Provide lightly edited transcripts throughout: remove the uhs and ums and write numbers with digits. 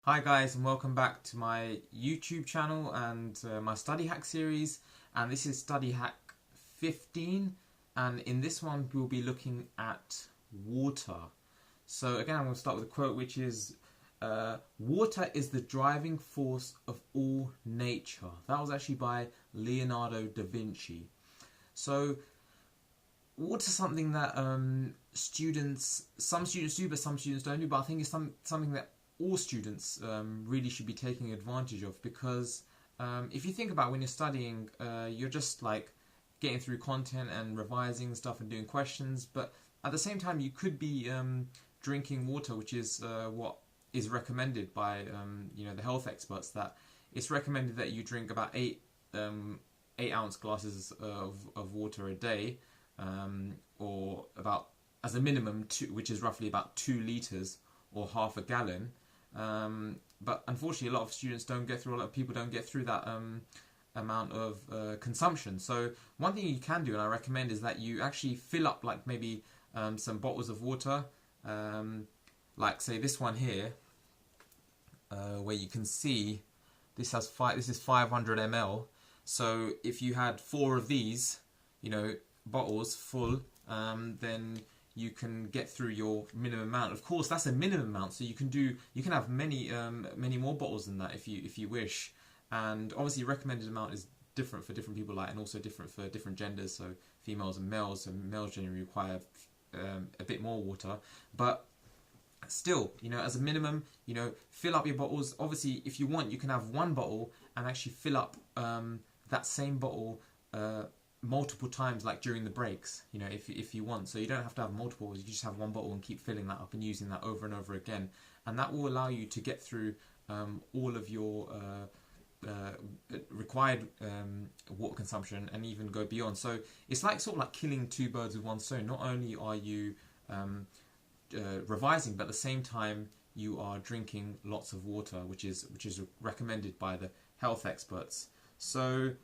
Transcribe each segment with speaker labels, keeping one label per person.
Speaker 1: Hi guys, and welcome back to my YouTube channel and my study hack series, and this is study hack 15, and in this one we'll be looking at water. So again, I'm going to start with a quote which is water is the driving force of all nature. That was actually by Leonardo da Vinci. So water is something that some students do but some students don't do, but I think it's something that all students really should be taking advantage of, because if you think about when you're studying, you're just like getting through content and revising stuff and doing questions, but at the same time you could be drinking water, which is what is recommended by the health experts, that it's recommended that you drink about 8-ounce glasses of water a day, or about, as a minimum, 2, which is roughly about 2 liters or half a gallon. But unfortunately, a lot of students don't get through. A lot of people don't get through that amount of consumption. So one thing you can do, and I recommend, is that you actually fill up like maybe some bottles of water, like say this one here, where you can see this has this is 500 ml. So if you had 4 of these, bottles full, then you can get through your minimum amount. Of course, that's a minimum amount, so you can have many more bottles than that if you wish. And obviously, recommended amount is different for different people, and also different for different genders. So females and males. So males generally require a bit more water, but still, as a minimum, fill up your bottles. Obviously, if you want, you can have 1 bottle and actually fill up that same bottle multiple times, like during the breaks, if you want. So you don't have to have multiple, you just have 1 bottle and keep filling that up and using that over and over again, and that will allow you to get through all of your required water consumption and even go beyond. So it's sort of like killing 2 birds with 1 stone. Not only are you revising, but at the same time you are drinking lots of water, which is recommended by the health experts. So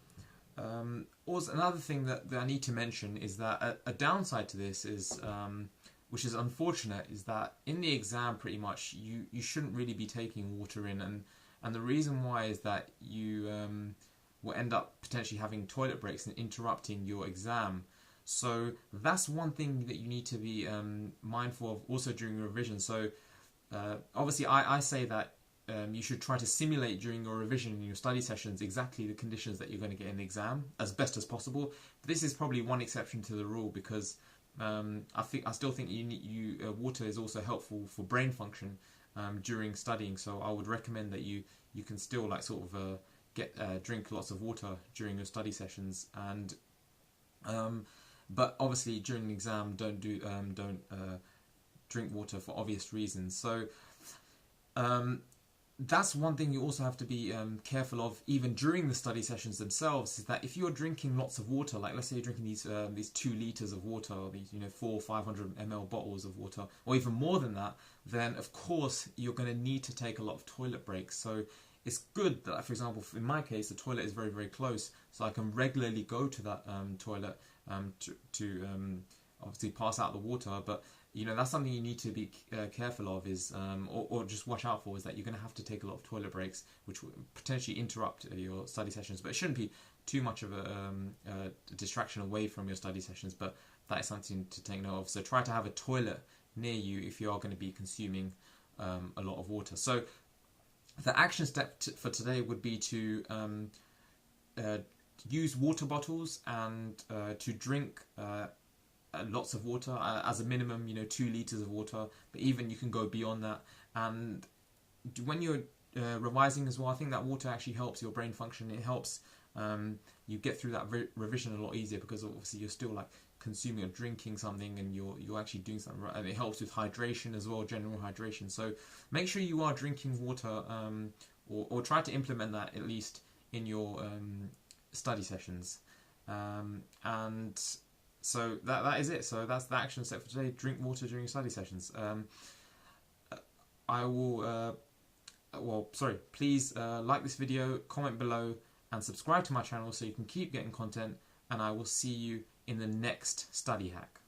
Speaker 1: also, another thing that I need to mention is that a downside to this is, which is unfortunate, is that in the exam pretty much you shouldn't really be taking water in, and the reason why is that you will end up potentially having toilet breaks and interrupting your exam. So that's one thing that you need to be mindful of also during your revision. So obviously I say that you should try to simulate during your revision in your study sessions exactly the conditions that you're going to get in the exam as best as possible. But this is probably one exception to the rule, because I still think water is also helpful for brain function during studying. So I would recommend that you can still drink lots of water during your study sessions, and but obviously during the exam don't drink water for obvious reasons. So that's one thing you also have to be careful of, even during the study sessions themselves, is that if you're drinking lots of water, like let's say you're drinking these 2 liters of water, or these 500 ml bottles of water, or even more than that, then of course you're going to need to take a lot of toilet breaks. So it's good that, for example, in my case, the toilet is very, very close, so I can regularly go to that toilet to obviously pass out the water. But that's something you need to be careful of, is or just watch out for, is that you're going to have to take a lot of toilet breaks, which will potentially interrupt your study sessions. But it shouldn't be too much of a distraction away from your study sessions, but that is something to take note of. So try to have a toilet near you if you are going to be consuming a lot of water. So the action step for today would be to use water bottles and to drink lots of water, as a minimum 2 liters of water, but even you can go beyond that. And when you're revising as well, I think that water actually helps your brain function. It helps you get through that revision a lot easier, because obviously you're still like consuming or drinking something, and you're actually doing something right, and it helps with hydration as well, general hydration. So make sure you are drinking water, or try to implement that at least in your study sessions, and so that is it. So that's the action step for today. Drink water during study sessions. I will, please like this video, comment below, and subscribe to my channel so you can keep getting content, and I will see you in the next study hack.